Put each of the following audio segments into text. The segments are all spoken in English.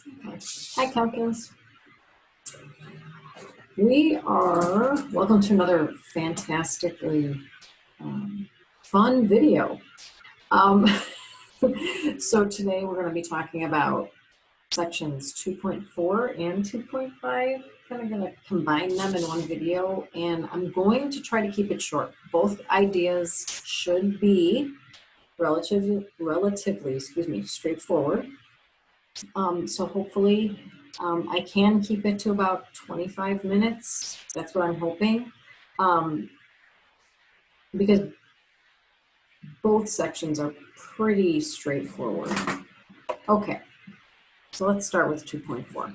Okay. Hi, calculus. Welcome to another fantastically fun video. So today we're going to be talking about sections 2.4 and 2.5. Kind of going to combine them in one video, and I'm going to try to keep it short. Both ideas should be relatively, straightforward. So hopefully I can keep it to about 25 minutes. That's what I'm hoping. Because both sections are pretty straightforward. Okay, so let's start with 2.4.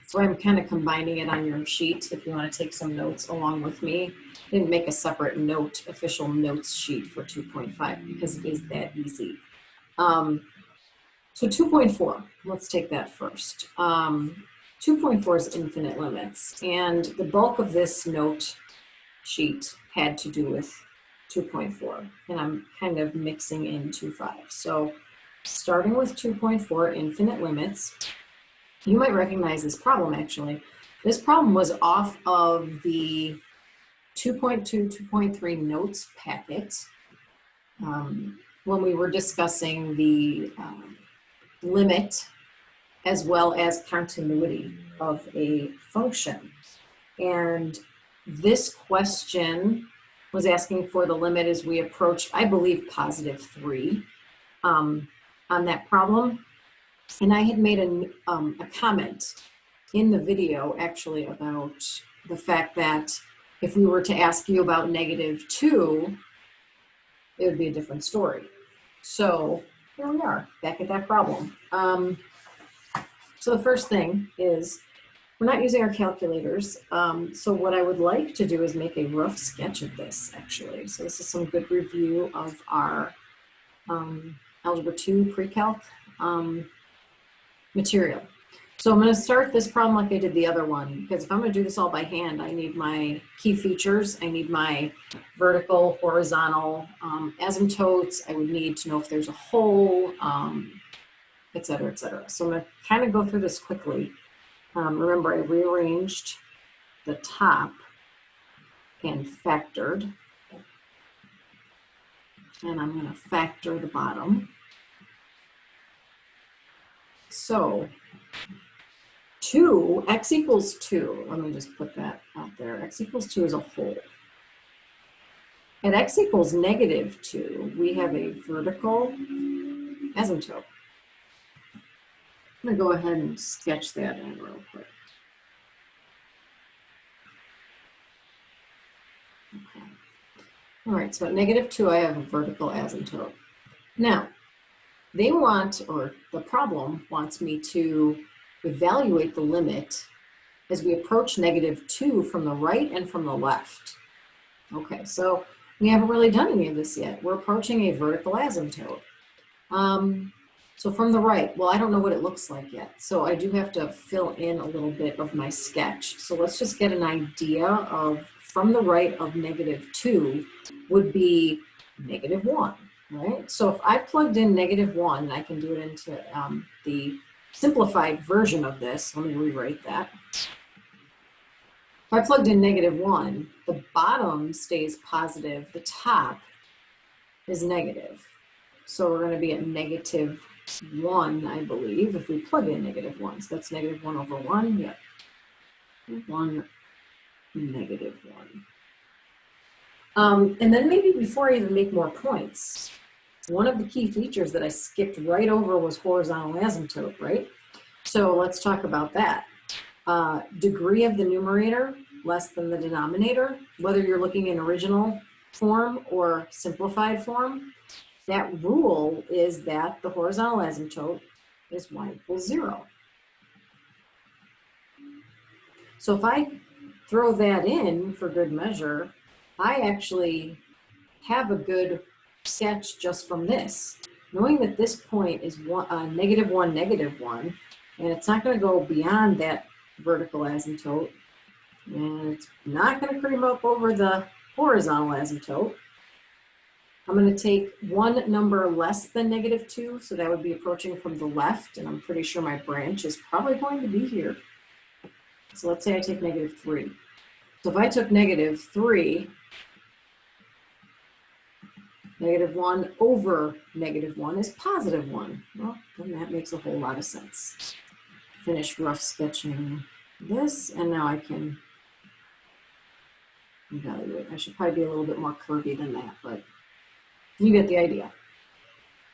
So I'm kind of combining it on your sheet if you want to take some notes along with me. I didn't make a separate official notes sheet for 2.5 because it is that easy. So 2.4, let's take that first. 2.4 is infinite limits, and the bulk of this note sheet had to do with 2.4, and I'm kind of mixing in 2.5. So starting with 2.4, infinite limits, you might recognize this problem actually. This problem was off of the 2.2, 2.3 notes packet when we were discussing the limit as well as continuity of a function. And this question was asking for the limit as we approach, I believe, positive 3 on that problem. And I had made a comment in the video actually about the fact that if we were to ask you about -2, it would be a different story. So here we are, back at that problem. So the first thing is, we're not using our calculators. So what I would like to do is make a rough sketch of this, actually. So this is some good review of our Algebra 2 pre-calc material. So I'm going to start this problem like I did the other one, because if I'm going to do this all by hand, I need my key features. I need my vertical, horizontal asymptotes. I would need to know if there's a hole, et cetera, et cetera. So I'm going to kind of go through this quickly. Remember, I rearranged the top and factored. And I'm going to factor the bottom. So 2, x equals 2, let me just put that out there. X equals 2 is a hole. At x equals -2, we have a vertical asymptote. I'm going to go ahead and sketch that in real quick. Okay. All right, so at -2, I have a vertical asymptote. Now, they want, or the problem wants me to evaluate the limit as we approach -2 from the right and from the left. Okay, so we haven't really done any of this yet. We're approaching a vertical asymptote. So from the right, well, I don't know what it looks like yet. So I do have to fill in a little bit of my sketch. So let's just get an idea of, from the right of -2 would be -1, right? So if I plugged in -1, I can do it into the simplified version of this. Let me rewrite that. If I plugged in -1, the bottom stays positive, the top is negative. So we're going to be at -1, I believe, if we plug in -1. So that's -1/1, yep. 1, -1. And then maybe before I even make more points, one of the key features that I skipped right over was horizontal asymptote, right? So let's talk about that. Degree of the numerator less than the denominator, whether you're looking in original form or simplified form, that rule is that the horizontal asymptote is y = 0. So if I throw that in for good measure, I actually have a good sketch just from this, knowing that this point is -1, -1, and it's not going to go beyond that vertical asymptote, and it's not going to creep up over the horizontal asymptote. I'm going to take one number less than -2, so that would be approaching from the left, and I'm pretty sure my branch is probably going to be here. So let's say I take -3. So if I took -3, -1 over -1 is +1. Well, then that makes a whole lot of sense. Finish rough sketching this, and now I can evaluate. I should probably be a little bit more curvy than that, but you get the idea.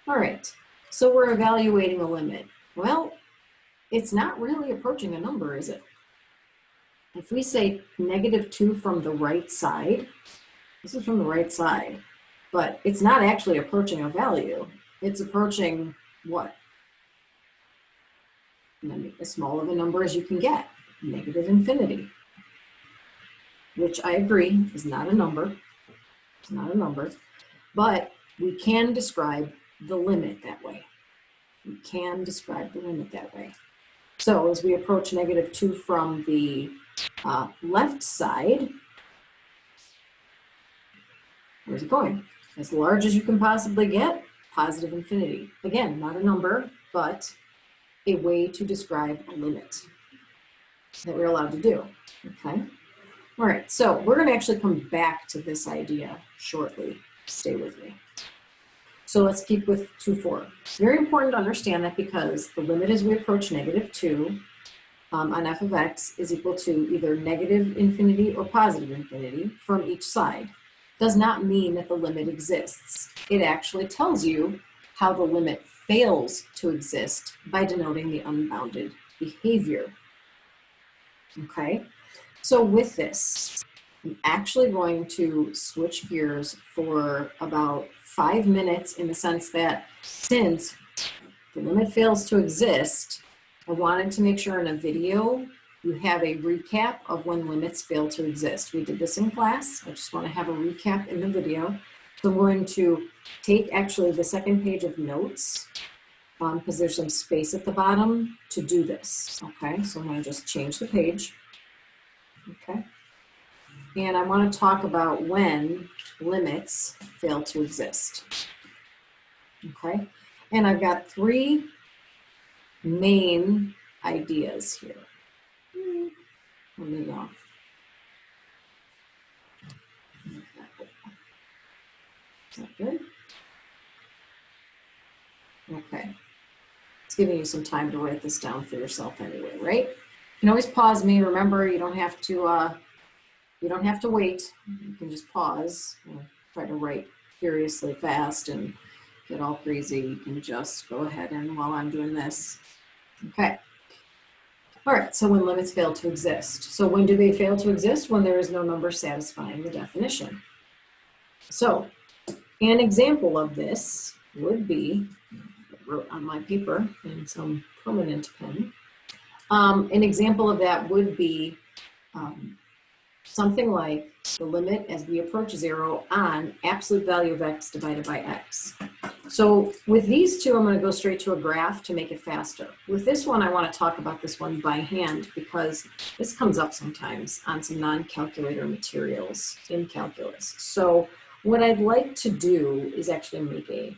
All right, so we're evaluating a limit. Well, it's not really approaching a number, is it? If we say -2 from the right side, this is from the right side, but it's not actually approaching a value. It's approaching what? As small of a number as you can get, -infinity, which I agree is not a number. It's not a number, but we can describe the limit that way. We can describe the limit that way. So as we approach -2 from the left side, where's it going? As large as you can possibly get, positive infinity. Again, not a number, but a way to describe a limit that we're allowed to do, okay? All right, so we're gonna actually come back to this idea shortly. Stay with me. So let's keep with 2, 4. It's very important to understand that because the limit as we approach -2 on f of x is equal to either -infinity or positive infinity from each side does not mean that the limit exists. It actually tells you how the limit fails to exist by denoting the unbounded behavior. Okay, so with this, I'm actually going to switch gears for about 5 minutes in the sense that since the limit fails to exist, I wanted to make sure in a video you have a recap of when limits fail to exist. We did this in class. I just want to have a recap in the video. So I'm going to take actually the second page of notes because there's some space at the bottom to do this. Okay, so I'm going to just change the page. Okay, and I want to talk about when limits fail to exist. Okay, and I've got 3 main ideas here. Let me go. Is that good? Okay. It's giving you some time to write this down for yourself anyway, right? You can always pause me. Remember, you don't have to wait. You can just pause. Try to write furiously fast and get all crazy. You can just go ahead and while I'm doing this. Okay. All right, so when limits fail to exist. So when do they fail to exist? When there is no number satisfying the definition. So an example of this would be, I wrote on my paper in some permanent pen, an example of that would be something like the limit as we approach 0 on absolute value of x divided by x. So with these two, I'm going to go straight to a graph to make it faster. With this one, I want to talk about this one by hand because this comes up sometimes on some non-calculator materials in calculus. So what I'd like to do is actually make a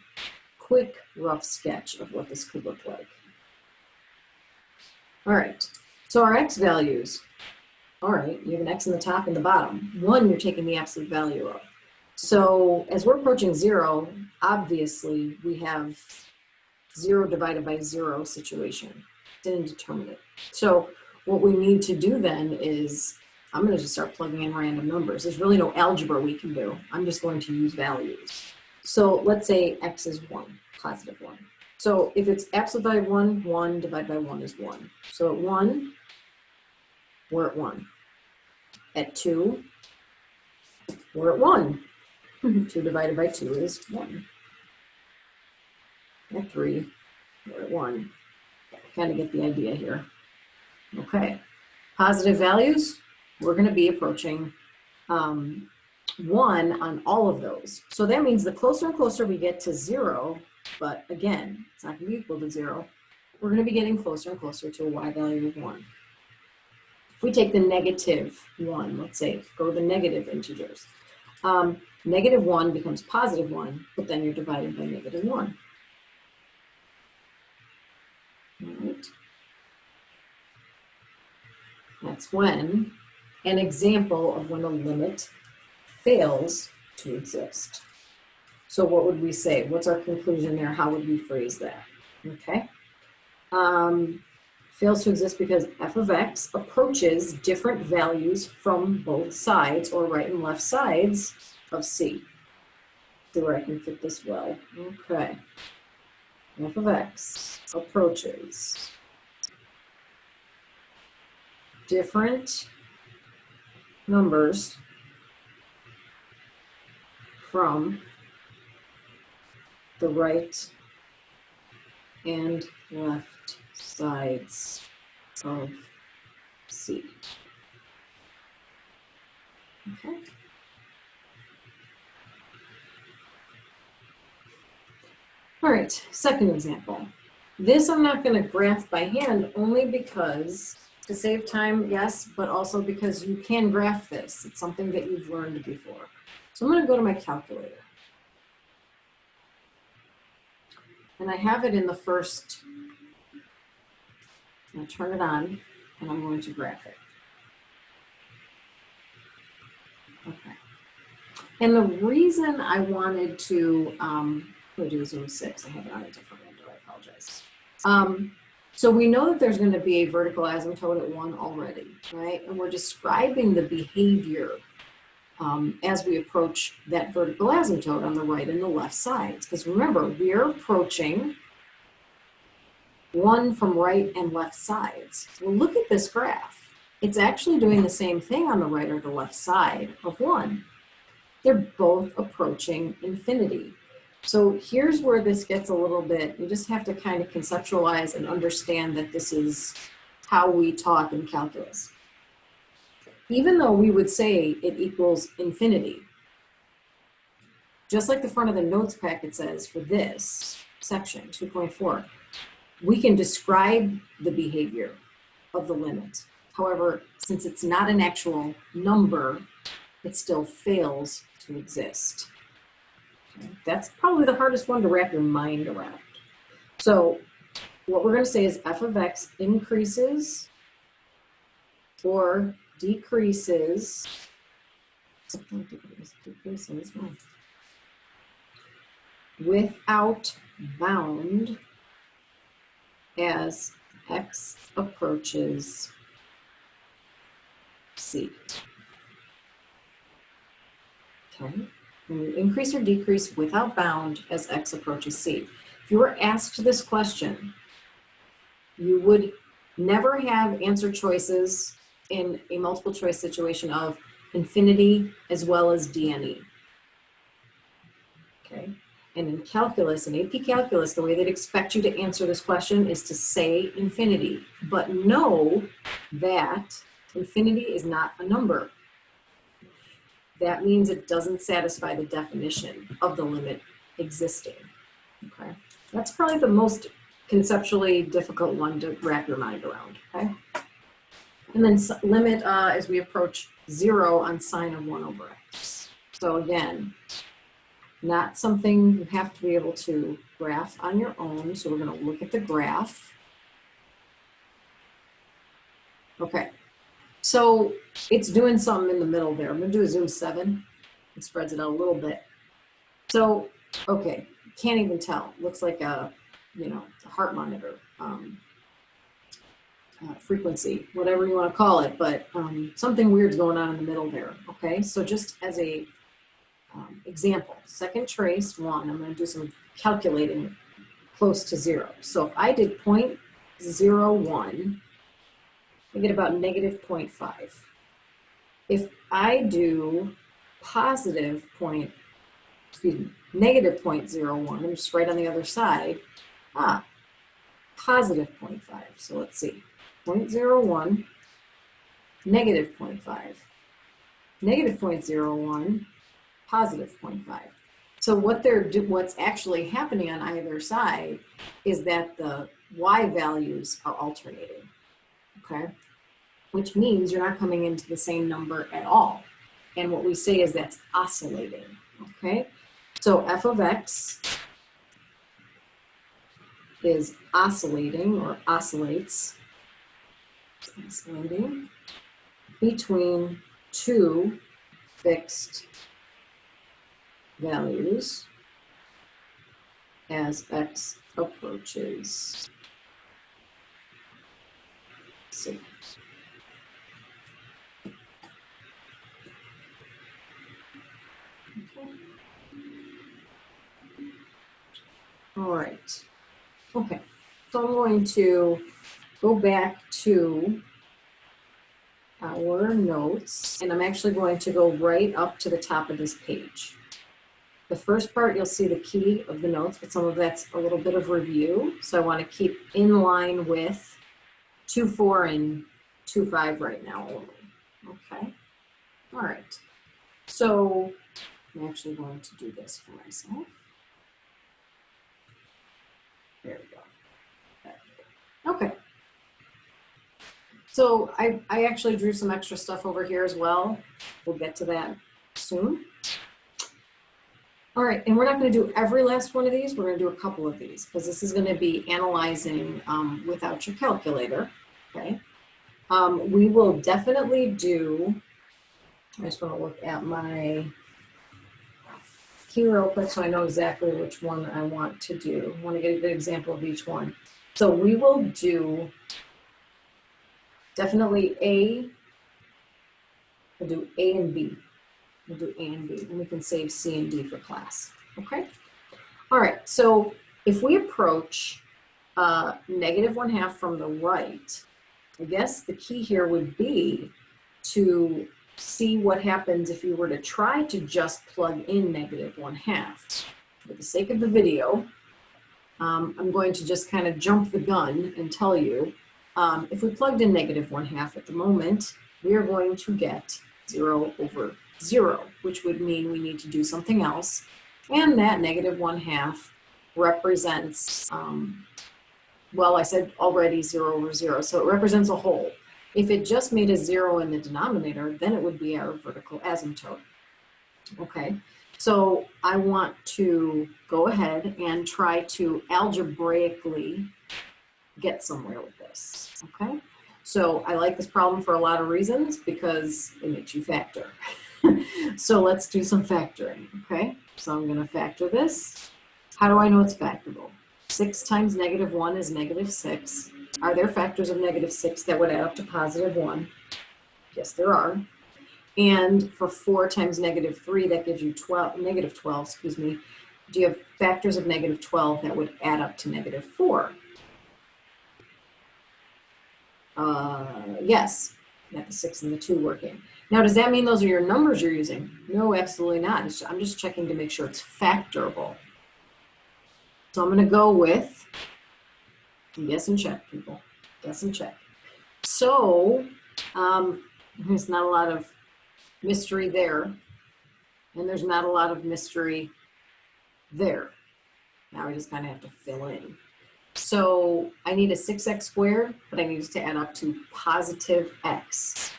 quick rough sketch of what this could look like. All right, so our x values. All right, you have an x in the top and the bottom. 1, you're taking the absolute value of. So as we're approaching 0, obviously we have 0 divided by 0 situation. It's indeterminate. So what we need to do then is, I'm going to just start plugging in random numbers. There's really no algebra we can do. I'm just going to use values. So let's say x is 1, positive 1. So if it's absolute value of 1, 1 divided by 1 is 1. So at 1, we're at 1. At 2, we're at 1. 2 divided by 2 is 1. At 3, we're at 1. Kind of get the idea here. Okay. Positive values, we're going to be approaching 1 on all of those. So that means the closer and closer we get to 0, but again, it's not going to be equal to 0, we're going to be getting closer and closer to a y value of 1. If we take the -1, let's say, go to the negative integers. Negative 1 becomes positive 1, but then you're divided by negative 1. All right. That's when an example of when a limit fails to exist. So what would we say? What's our conclusion there? How would we phrase that? Okay. Fails to exist because f of x approaches different values from both sides, or right and left sides of c. See where I can fit this well. Okay. F of x approaches different numbers from the right and left sides of C. Okay. All right, second example. This I'm not going to graph by hand only because, to save time, yes, but also because you can graph this. It's something that you've learned before. So I'm going to go to my calculator. And I have it in the first, I'm going to turn it on, and I'm going to graph it. Okay. And the reason I wanted to, we'll do Zoom 6. I have it on a different window. I apologize. So we know that there's going to be a vertical asymptote at 1 already, right? And we're describing the behavior as we approach that vertical asymptote on the right and the left sides. Because remember, we're approaching 1 from right and left sides. Well, look at this graph. It's actually doing the same thing on the right or the left side of 1. They're both approaching infinity. So here's where this gets a little bit, you just have to kind of conceptualize and understand that this is how we talk in calculus. Even though we would say it equals infinity, just like the front of the notes packet says for this section, 2.4, we can describe the behavior of the limit. However, since it's not an actual number, it still fails to exist. Okay. That's probably the hardest one to wrap your mind around. So what we're going to say is f of x increases or decreases without bound as x approaches c. Okay, and we increase or decrease without bound as x approaches c. If you were asked this question, you would never have answer choices in a multiple choice situation of infinity as well as DNE. Okay, and in calculus, in AP calculus, the way they'd expect you to answer this question is to say infinity, but know that infinity is not a number. That means it doesn't satisfy the definition of the limit existing. Okay, that's probably the most conceptually difficult one to wrap your mind around. Okay. And then limit as we approach 0 on sine of 1 over x. So again, not something you have to be able to graph on your own. So we're going to look at the graph. Okay, so it's doing something in the middle there. I'm going to do a zoom 7. It spreads it out a little bit. So, okay, can't even tell. Looks like a, a heart monitor. Frequency, whatever you want to call it, but something weird's going on in the middle there. Okay, so just as a example, second trace 1, I'm going to do some calculating close to 0. So if I did 0.01, I get about negative 0.5. If I do negative 0.01, I'm just right on the other side, positive 0.5. So let's see. 0.01, negative 0.5, negative 0.01, positive 0.5. So what's actually happening on either side is that the y values are alternating, okay? Which means you're not coming into the same number at all. And what we say is that's oscillating. Okay, so f of x is oscillating or oscillates between two fixed values as x approaches c. Okay. All right. Okay. So I'm going to go back to our notes, and I'm actually going to go right up to the top of this page. The first part, you'll see the key of the notes, but some of that's a little bit of review. So I want to keep in line with 2.4 and 2.5 right now only. Okay. All right. So I'm actually going to do this for myself. There we go. Okay. So I actually drew some extra stuff over here as well. We'll get to that soon. All right, and we're not going to do every last one of these. We're going to do a couple of these because this is going to be analyzing without your calculator, okay? We will definitely do, I just want to look at my key real quick so I know exactly which one I want to do. I want to get a good example of each one. So we will do definitely we'll do A and B. We'll do A and B, and we can save C and D for class, okay? All right, so if we approach -1/2 from the right, I guess the key here would be to see what happens if you were to try to just plug in -1/2. For the sake of the video, I'm going to just kind of jump the gun and tell you, if we plugged in -1/2 at the moment, we are going to get 0/0, which would mean we need to do something else. And that -1/2 represents, well, I said already 0/0, so it represents a whole. If it just made a 0 in the denominator, then it would be our vertical asymptote. Okay, so I want to go ahead and try to algebraically get somewhere with this, okay? So I like this problem for a lot of reasons because it makes you factor. So let's do some factoring, okay? So I'm going to factor this. How do I know it's factorable? 6 times -1 is -6. Are there factors of -6 that would add up to +1? Yes, there are. And for 4 times -3, that gives you -12, excuse me. Do you have factors of -12 that would add up to -4? Yes, you got the 6 and the 2 working. Now, does that mean those are your numbers you're using? No, absolutely not. I'm just checking to make sure it's factorable. So I'm going to go with guess and check, people. Guess and check. So there's not a lot of mystery there, and there's not a lot of mystery there. Now we just kind of have to fill in. So I need a 6x squared, but I need it to add up to +x.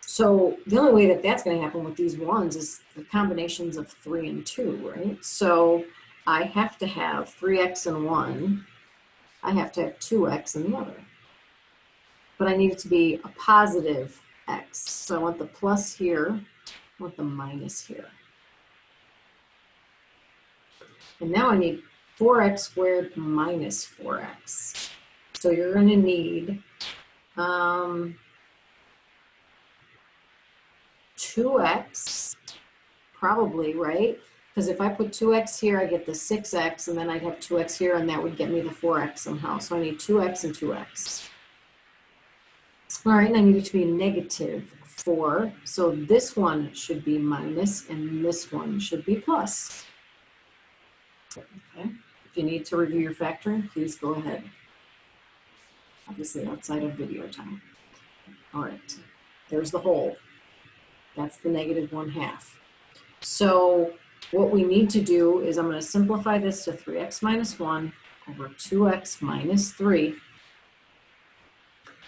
So the only way that that's going to happen with these ones is the combinations of 3 and 2, right? So I have to have 3x in one. I have to have 2x in the other. But I need it to be a positive x. So I want the plus here, I want the minus here. And now I need 4x squared minus 4x. So you're going to need 2x, probably, right? Because if I put 2x here, I get the 6x, and then I'd have 2x here, and that would get me the 4x somehow. So I need 2x and 2x. All right, and I need it to be -4. So this one should be minus, and this one should be plus. Okay. If you need to review your factoring, please go ahead. Obviously outside of video time. All right, there's the whole. That's the -1/2. So what we need to do is I'm going to simplify this to 3x minus 1 over 2x minus 3.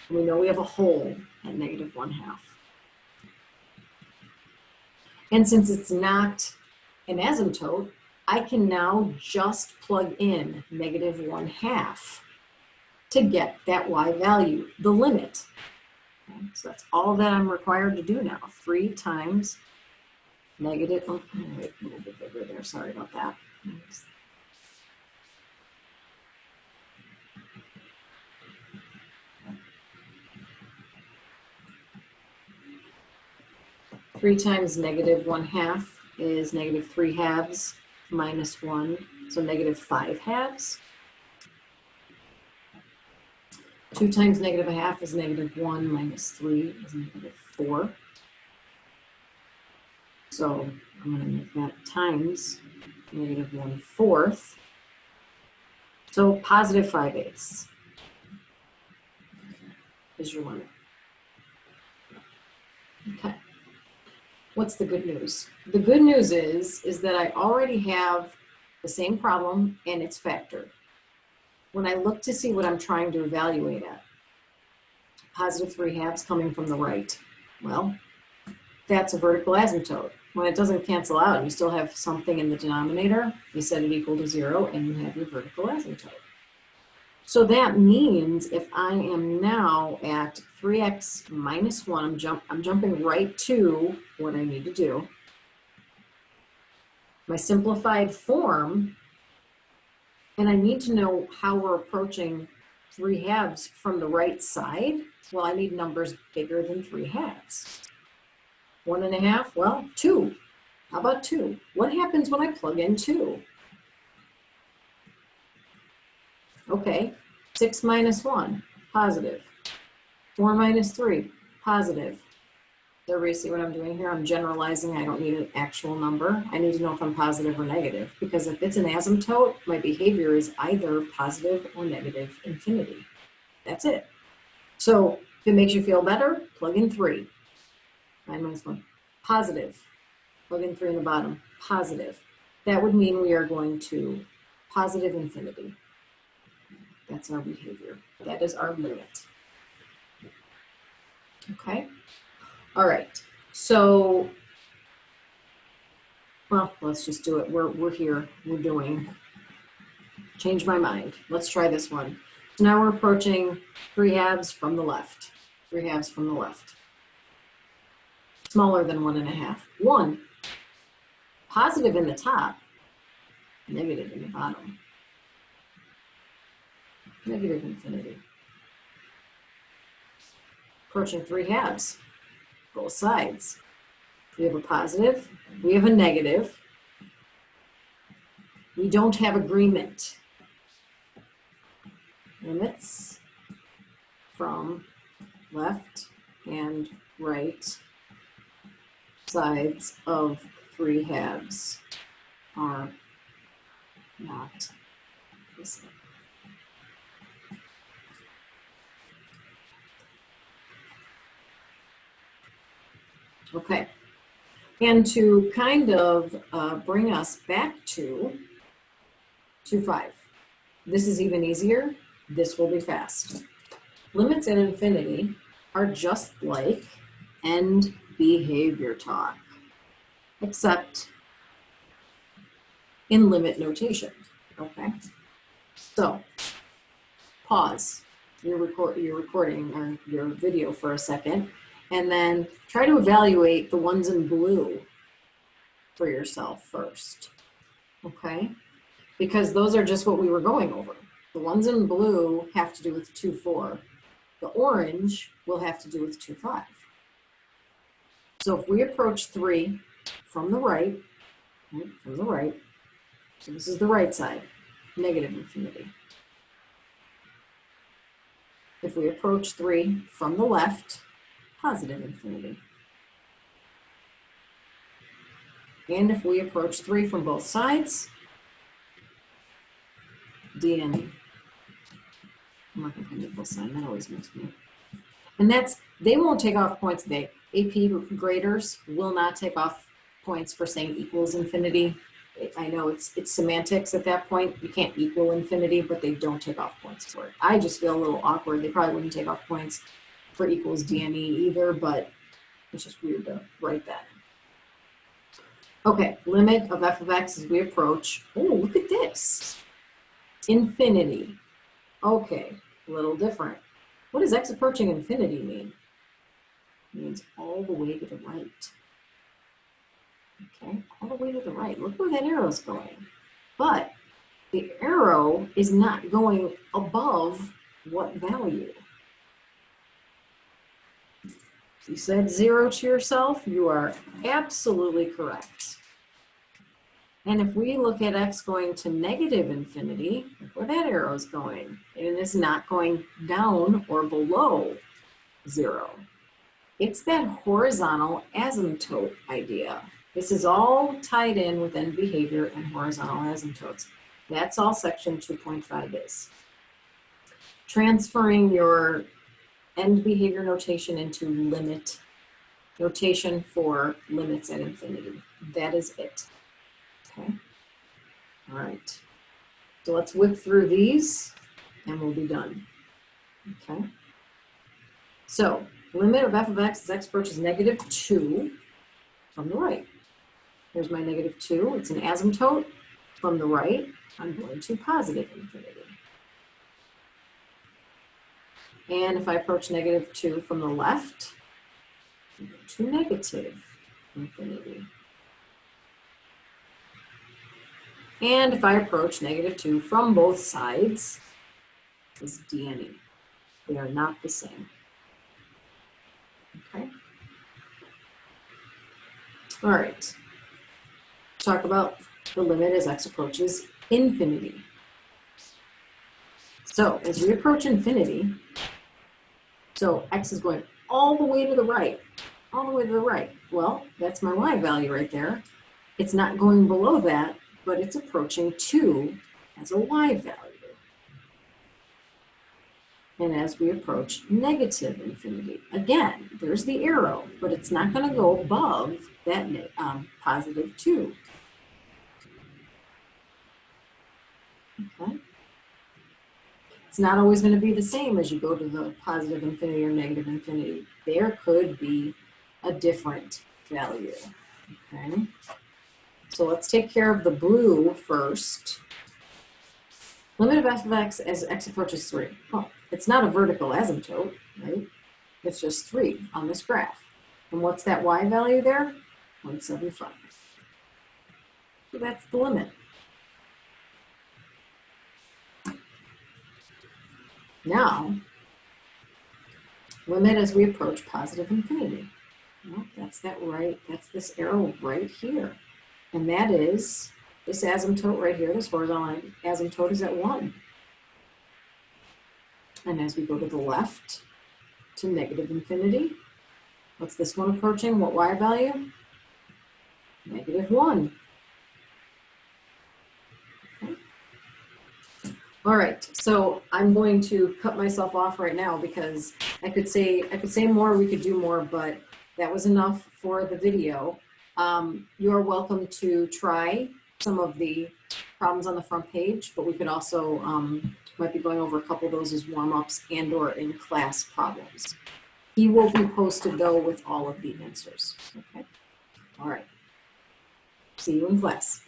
And we know we have a whole at -1/2. And since it's not an asymptote, I can now just plug in -1/2 to get that y value, the limit. Okay, so that's all that I'm required to do now. 3 times negative, oh, wait, a little bit bigger there, sorry about that. 3 times -1/2 is -3/2 minus 1, so -5/2. 2 times -1/2 is -1 minus 3 is -4. So I'm going to make that times -1/4. So positive 5/8 is your limit. Okay. What's the good news? The good news is that I already have the same problem and its factor. When I look to see what I'm trying to evaluate at, positive 3/2 coming from the right, well, that's a vertical asymptote. When it doesn't cancel out, you still have something in the denominator, you set it equal to 0, and you have your vertical asymptote. So that means if I am now at 3x minus 1, I'm jumping right to what I need to do. My simplified form, and I need to know how we're approaching 3/2 from the right side. Well, I need numbers bigger than 3/2. 1/2, well, 2. How about 2? What happens when I plug in 2? Okay, 6 minus 1, positive. 4 minus 3, positive. Does everybody see what I'm doing here? I'm generalizing. I don't need an actual number. I need to know if I'm positive or negative, because if it's an asymptote, my behavior is either positive or negative infinity. That's it. So if it makes you feel better, plug in 3. 9 minus 1, positive. Plug in 3 in the bottom, positive. That would mean we are going to positive infinity. That's our behavior. That is our limit. Okay. All right. So, well, let's just do it. We're here. We're doing. Change my mind. Let's try this one. So now we're approaching 3/2 from the left. 3/2 from the left. Smaller than 1/2. 1. Positive in the top. Negative in the bottom. Negative infinity. Approaching 3/2. Both sides. We have a positive. We have a negative. We don't have agreement. Limits from left and right sides of 3/2 are not the same. Okay, and to kind of bring us back to 2/5. This is even easier. This will be fast. Limits at infinity are just like end behavior talk, except in limit notation. Okay, so pause your recording or your video for a second, and then try to evaluate the ones in blue for yourself first. Okay, because those are just what we were going over. The ones in blue have to do with 2/4. The orange will have to do with 2/5. So if we approach 3 from the right, so this is the right side, negative infinity. If we approach 3 from the left, positive infinity. And if we approach 3 from both sides, DN. I'm not going to put an equal sign, that always makes me. And they won't take off points today. AP graders will not take off points for saying equals infinity. I know it's semantics at that point. You can't equal infinity, but they don't take off points for it. I just feel a little awkward. They probably wouldn't take off points for equals DNE either, but it's just weird to write that. Okay, limit of f of x as we approach. Oh, look at this. Infinity. Okay, a little different. What does x approaching infinity mean? It means all the way to the right. Okay, all the way to the right. Look where that arrow's going. But the arrow is not going above what value? You said 0 to yourself. You are absolutely correct. And if we look at x going to negative infinity, look where that arrow is going. It is not going down or below 0. It's that horizontal asymptote idea. This is all tied in with end behavior and horizontal asymptotes. That's all section 2.5 is. Transferring your end behavior notation into limit notation for limits at infinity. That is it. Okay. All right. So let's whip through these and we'll be done. Okay. So limit of f of x as x approaches negative 2 from the right. Here's my negative 2. It's an asymptote. From the right, I'm going to positive infinity. And if I approach negative 2 from the left, I go to negative infinity. And if I approach negative 2 from both sides, is d and e. They are not the same. Okay. All right. Talk about the limit as x approaches infinity. So as we approach infinity, so x is going all the way to the right, all the way to the right. Well, that's my y value right there. It's not going below that, but it's approaching 2 as a y value. And as we approach negative infinity, again, there's the arrow, but it's not going to go above that positive 2. Okay. It's not always going to be the same as you go to the positive infinity or negative infinity. There could be a different value. Okay. So let's take care of the blue first. Limit of f of x as x approaches 3. Well, it's not a vertical asymptote, right? It's just 3 on this graph. And what's that y value there? 0.75. So that's the limit. Now, limit as we approach positive infinity. Well, that's this arrow right here. And that is this asymptote right here, this horizontal asymptote is at 1. And as we go to the left to negative infinity, what's this one approaching? What y value? Negative 1. Okay. All right, so I'm going to cut myself off right now because I could say more, we could do more, but that was enough for the video. You're welcome to try some of the problems on the front page, but we could also might be going over a couple of those as warm-ups and or in class problems. He will be posted though with all of the answers. Okay. All right. See you in class.